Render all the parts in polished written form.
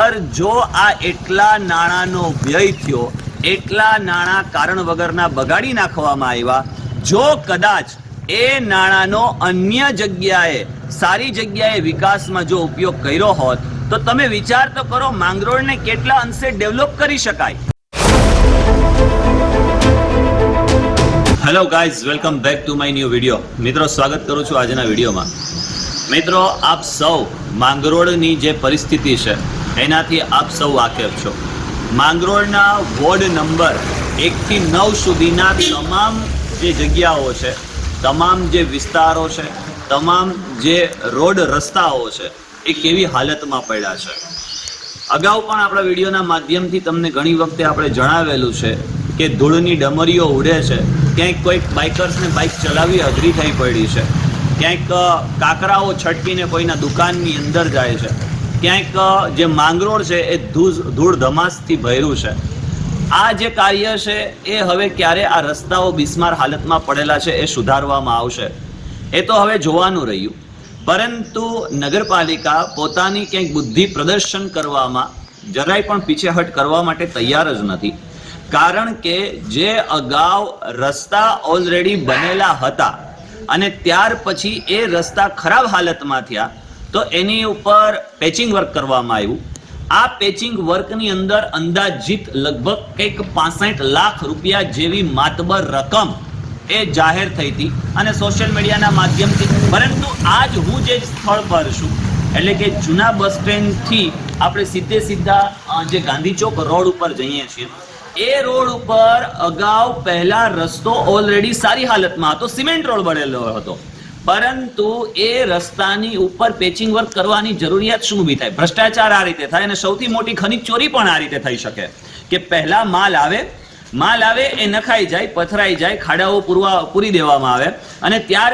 જો આ એટલા નાણાંનો વ્યય થયો, એટલા નાણાં કારણ વગરના બગાડી નાખવામાં આવ્યા, જો કદાચ એ નાણાંનો અન્ય જગ્યાએ સારી જગ્યાએ વિકાસમાં જો ઉપયોગ કર્યો હોત તો તમે વિચાર તો કરો માંગરોળને કેટલા અંશે ડેવલપ કરી શકાય. Hello guys, welcome back to my new video. મિત્રો, સ્વાગત કરું છું આજના વિડીયોમાં. મિત્રો, આપ સૌ માંગરોળની જે પરિસ્થિતિ છે એનાથી આપ સૌ વાકેફ છો. માંગરોળના વોર્ડ નંબર 1 થી 9 સુધીના તમામ જે જગ્યાઓ છે, તમામ જે વિસ્તારો છે, તમામ જે રોડ રસ્તાઓ છે એ કેવી હાલતમાં પડ્યા છે. અગાઉ પણ આપણા વિડીયોના માધ્યમથી તમને ઘણી વખતે આપણે જણાવેલું છે કે ધૂળની ડમરીઓ ઉડે છે. ક્યાંક કોઈક બાઇકર્સને બાઇક ચલાવવી અઘરી થઈ પડી છે, ક્યાંક કાકરાઓ છટકીને કોઈના દુકાનની અંદર જાય છે, ક્યાંક જે માંગરોળ છે એ ધૂળ ધમાસથી ભર્યું છે. આ જે કાર્ય છે એ હવે ક્યારે આ રસ્તાઓ બિસ્માર હાલતમાં પડેલા છે એ સુધારવામાં આવશે એ તો હવે જોવાનું રહ્યું. પરંતુ નગરપાલિકા પોતાની ક્યાંક બુદ્ધિ પ્રદર્શન કરવામાં જરાય પણ પીછેહટ કરવા માટે તૈયાર જ નથી. કારણ કે જે અગાઉ રસ્તા ઓલરેડી બનેલા હતા અને ત્યાર પછી એ રસ્તા ખરાબ હાલતમાં થયા તો એની ઉપર પેચિંગ વર્ક કરવામાં આવ્યું. આ પેચિંગ વર્કની અંદર અંદાજિત લગભગ કંઈક 65 લાખ રૂપિયા જેવી માતબર રકમ એ જાહેર થઈ હતી અને સોશિયલ મીડિયાના માધ્યમથી. પરંતુ આજ હું જે સ્થળ પર છું એટલે કે જૂના બસ સ્ટેન્ડથી આપણે સીધા જે ગાંધી ચોક રોડ ઉપર જઈએ છીએ, એ રોડ ઉપર અગાઉ પહેલા રસ્તો ઓલરેડી સારી હાલતમાં હતો, સિમેન્ટ રોડ બનેલો હતો. પરંતુ એ રસ્તાની ઉપર પેચિંગ વર્ક કરવાની જરૂરિયાત શું ઊભી થાય? ભ્રષ્ટાચાર આ રીતે થાય અને સૌથી મોટી ખનિજ ચોરી પણ આ રીતે થઈ શકે કે પહેલા માલ આવે એ નખાઈ જાય, પથરાઈ જાય, ખાડાઓ પૂરી દેવામાં આવે અને ત્યાર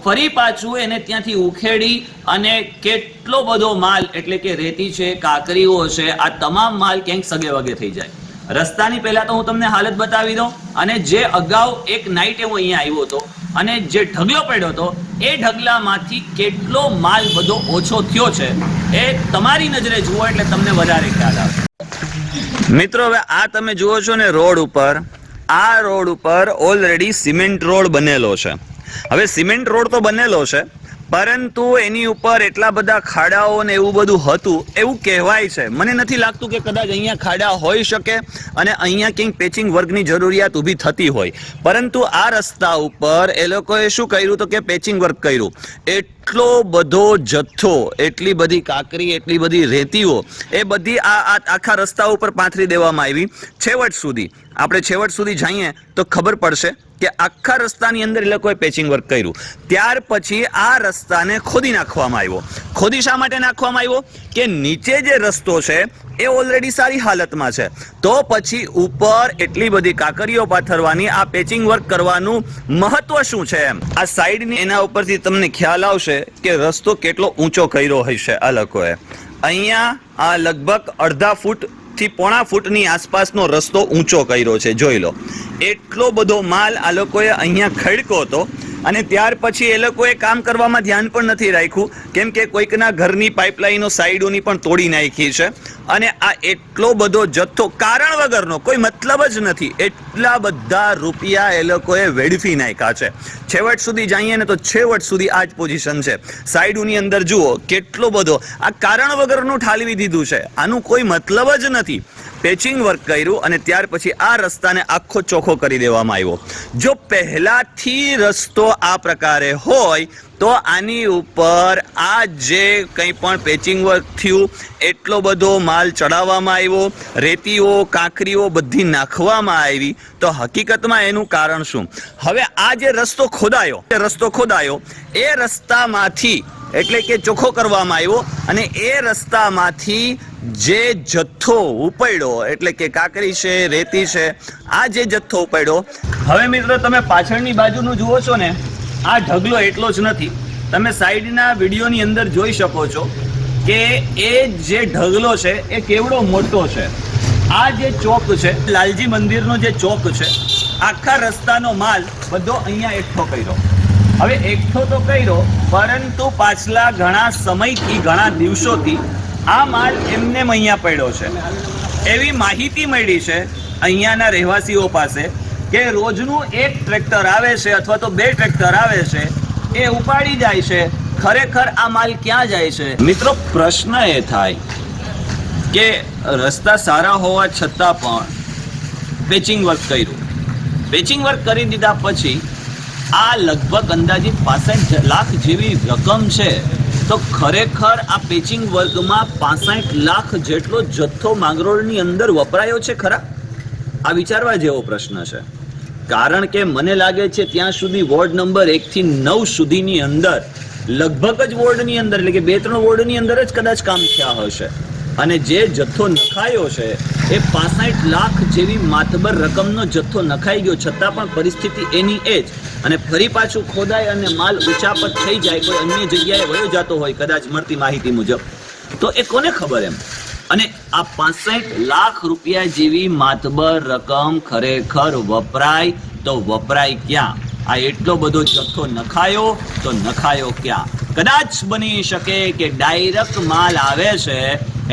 ફરી પાછું એને ત્યાંથી ઉખેડી અને કેટલો બધો માલ એટલે કે રેતી છે, કાકરીઓ છે, આ તમામ માલ ક્યાંક સગે વગે થઈ જાય. રસ્તાની પહેલા તો હું તમને હાલત બતાવી દઉં અને જે અગાઉ એક નાઇટ એવો અહીંયા આવ્યો હતો અને જે ઢગલો પડ્યો હતો એ ઢગલામાંથી કેટલો માલ બધો ઓછો થયો છે એ તમારી નજરે જુઓ એટલે તમને વધારે ખ્યાલ આવે. મિત્રો, હવે આ તમે જુઓ છો ને રોડ ઉપર ઓલરેડી સિમેન્ટ રોડ બનેલો છે. હવે સિમેન્ટ રોડ તો બનેલો છે પરંતુ એની ઉપર એટલા બધા ખાડાઓ ને એવું બધું હતું એવું કહેવાય છે. મને નથી લાગતું કે કદાચ અહીંયા ખાડા હોઈ શકે અને અહીંયા કંઈક પેચિંગ વર્કની જરૂરિયાત ઊભી થતી હોય. પરંતુ આ રસ્તા ઉપર એ લોકોએ શું કર્યું તો કે પેચિંગ વર્ક કર્યું. એટલો બધો જથ્થો, એટલી બધી કાકરી, એટલી બધી રેતીઓ એ બધી આ આખા રસ્તા ઉપર પાથરી દેવામાં આવી. છેવટ સુધી જઈએ તો ખબર પડશે કે આખા રસ્તાની અંદર એ લોકોએ પેચિંગ વર્ક કર્યું. ત્યાર પછી આ રસ્તાને ખોદી નાખવામાં આવ્યો. ખોદી શા માટે નાખવામાં આવ્યો? કે નીચે જે રસ્તો છે એ ઓલરેડી સારી હાલતમાં છે, તો પછી ઉપર એટલી બધી કાકરીઓ પાથરવાની, આ પેચિંગ વર્ક કરવાનું મહત્વ શું છે એમ. આ સાઈડની એના ઉપરથી તમને ખ્યાલ આવશે કે રસ્તો કેટલો ઊંચો કર્યો હશે આ લોકોએ. અહીંયા આ લગભગ અડધા ફૂટ થી પોણા ફૂટની આસપાસનો રસ્તો ઊંચો કર્યો છે. જોઈ લો, એટલો બધો માલ આ લોકોએ અહીંયા ખડકો હતો અને ત્યાર પછી એ લોકોએ કામ કરવામાં ધ્યાન પણ નથી રાખ્યું, કેમ કે કોઈકના ઘરની પાઇપલાઇનો સાઈડોની પણ તોડી નાખી છે અને આ એટલો બધો જથ્થો કારણ વગરનો, કોઈ મતલબ જ નથી, એટલા બધા રૂપિયા એ લોકોએ વેડફી નાખ્યા છે. છેવટ સુધી જઈએ ને તો છેવટ સુધી આ જ પોઝિશન છે. સાઈડોની અંદર જુઓ કેટલો બધો આ કારણ વગરનું ઠાલવી દીધું છે. આનું કોઈ મતલબ જ નથી. પેચિંગ વર્ક કર્યું અને ત્યાર પછી આ રસ્તાને આખો ચોખ્ખો કરી દેવામાં આવ્યો. જો પહેલાથી રસ્તો આ પ્રકારે હોય તો આની ઉપર આ જે કંઈ પણ પેચિંગ વર્ક થયું, એટલો બધો માલ ચડાવવામાં આવ્યો, રેતીઓ, કાંકરીઓ બધી નાખવામાં આવી, તો હકીકતમાં એનું કારણ શું? હવે આ જે રસ્તો ખોદાયો એ રસ્તામાંથી એટલે કે ચોખ્ખો કરવામાં આવ્યો અને એ રસ્તામાંથી જે જથ્થો ઉપડ્યો એટલે કે કાકરી છે, રેતી છે, આ જે જથ્થો ઉપડ્યો. હવે મિત્રો, તમે પાછળની બાજુનું જુઓ છો ને, આ ઢગલો એટલો જ નથી. તમે સાઈડના વિડીયોની અંદર જોઈ શકો છો કે એ જે ઢગલો છે એ કેવડો મોટો છે. આ જે ચોક છે, લાલજી મંદિરનો જે ચોક છે, આખા રસ્તાનો માલ બધો અહીંયા એકઠો કર્યો. હવે એકઠો તો કર્યો પરંતુ પાછલા ઘણા સમયથી, ઘણા દિવસોથી આ માલ એમને અહીંયા પડ્યો છે. એવી માહિતી મળી છે અહીંયાના રહેવાસીઓ પાસે કે રોજનું એક ટ્રેક્ટર આવે છે અથવા તો 2 ટ્રેક્ટર આવે છે, એ ઉપાડી જાય છે. ખરેખર આ માલ ક્યાં જાય છે? મિત્રો, પ્રશ્ન એ થાય કે રસ્તા સારા હોવા છતાં પણ પેચિંગ વર્ક કર્યું. પેચિંગ વર્ક કરી દીધા પછી આ લગભગ અંદાજિત 65 લાખ જેવી રકમ છે. તો ખરેખર આ પેચિંગ વર્કમાં 65 લાખ જેટલો જથ્થો માંગરોળની અંદર વપરાયો છે ખરા? આ વિચારવા જેવો પ્રશ્ન છે. કારણ કે મને લાગે છે ત્યાં સુધી વોર્ડ નંબર 1 થી 9 સુધીની અંદર લગભગ જ વોર્ડની અંદર, એટલે કે 2-3 વોર્ડની અંદર જ કદાચ કામ થયા હશે. અને જે જથ્થો નખાયો છે એ 65 લાખ જેવી માતબર રકમનો જથ્થો નખાઈ ગયો, છતાં પણ પરિસ્થિતિ એની એ જ. અને ફરી પાછું ખોદાય અને માલ ઉચાપત થઈ જાય, કોઈ અન્ય જગ્યાએ વયો જતો હોય કદાચ મળતી માહિતી મુજબ, તો એ કોને ખબર એમ. અને આ 65 લાખ રૂપિયા જેવી માતબર રકમ ખરેખર વપરાય તો વપરાય ક્યાં? આ એટલો બધો જથ્થો નખાયો તો નખાયો ક્યાં? કદાચ બની શકે કે ડાયરેક્ટ માલ આવે છે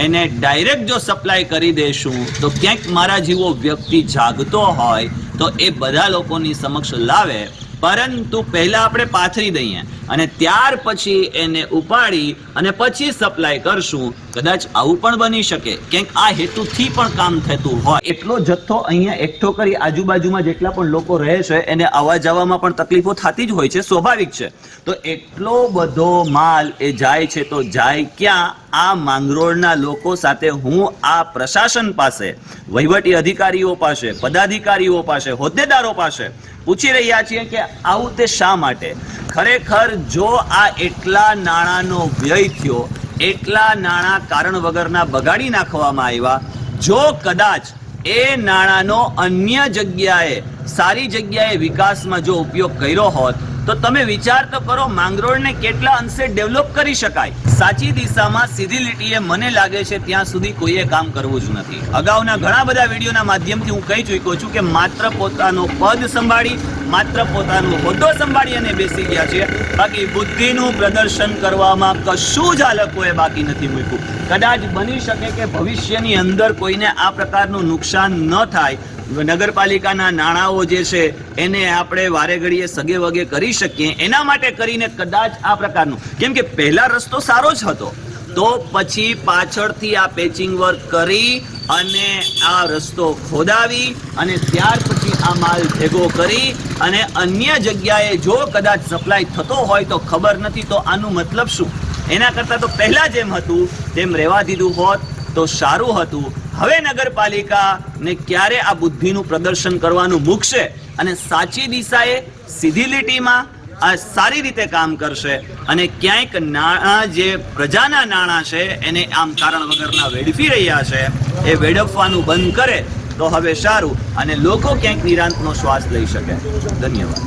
એને ડાયરેક્ટ જો સપ્લાય કરી દેશું તો ક્યાંક મારા જેવો વ્યક્તિ જાગતો હોય તો એ બધા લોકોની સમક્ષ લાવે, પરંતુ પહેલા આપણે પાથરી દઈએ અને ત્યાર પછી એને ઉપાડી અને પછી સપ્લાય કરશું. કદાચ આવું પણ બની શકે, ક્યાંક આ હેતુથી પણ કામ થતું હોય. એટલો જથ્થો અહીંયા એકઠો કરી આજુબાજુમાં જેટલા પણ લોકો રહે છે એને આવવા જવામાં પણ તકલીફો થતી જ હોય છે, સ્વાભાવિક છે. તો એટલો બધો માલ એ જાય છે તો જાય ક્યાં? આ માંગરોળના લોકો સાથે હું આ પ્રશાસન પાસે, વહીવટી અધિકારીઓ પાસે, પદાધિકારીઓ પાસે, હોદ્દેદારો પાસે પૂછી રહ્યા છીએ કે આવું તે શા માટે? ખરેખર જો આ એટલા નાણાંનો વ્યય થયો, એટલા નાણાં કારણ વગરના બગાડી નાખવામાં આવ્યા, જો કદાચ એ નાણાંનો અન્ય જગ્યાએ, સારી જગ્યાએ વિકાસમાં જો ઉપયોગ કર્યો હોત તો તમે વિચાર તો કરો માંગરોળને કેટલા અંશે ડેવલપ કરી શકાય. સાચી દિશામાં, સીધી લીટીએ મને લાગે છે ત્યાં સુધી કોઈએ કામ કરવું જ નથી. અગાઉના ઘણા બધા વિડીયોના માધ્યમથી હું કહી ચૂક્યો છું કે માત્ર પોતાનો પદ સંભાળી, માત્ર પોતાનો હોદ્દો સંભાળી અને બેસી ગયા છે. બાકી બુદ્ધિનું પ્રદર્શન કરવામાં કશું જ આ લોકોએ બાકી નથી મૂક્યું. કદાચ બની શકે કે ભવિષ્યની અંદર કોઈને આ પ્રકારનું નુકસાન ન થાય, નગરપાલિકાના નાણાંઓ જે છે એને આપણે વારે ઘડીએ સગે વગે કરી શકીએ, એના માટે કરીને કદાચ આ પ્રકારનું, કેમ કે પહેલા રસ્તો સારો જ હતો, તો પછી પાછળથી આ પેચિંગ વર્ક કરી અને આ રસ્તો ખોદાવી અને ત્યાર પછી આ માલ ભેગો કરી અને અન્ય જગ્યાએ જો કદાચ સપ્લાય થતો હોય તો ખબર નથી, તો આનું મતલબ શું? એના કરતાં તો પહેલા જેમ હતું તેમ રહેવા દીધું હોત તો સારું હતું. હવે નગરપાલિકાને ક્યારે આ બુદ્ધિનું પ્રદર્શન કરવાનું મૂકશે અને સાચી દિશાએ, સીધી લીટીમાં આ સારી રીતે કામ કરશે અને ક્યાંક નાણાં જે પ્રજાના નાણાં છે એને આમ કારણ વગરના વેડફી રહ્યા છે એ વેડફવાનું બંધ કરે તો હવે સારું અને લોકો ક્યાંક નિરાંતનો શ્વાસ લઈ શકે. ધન્યવાદ.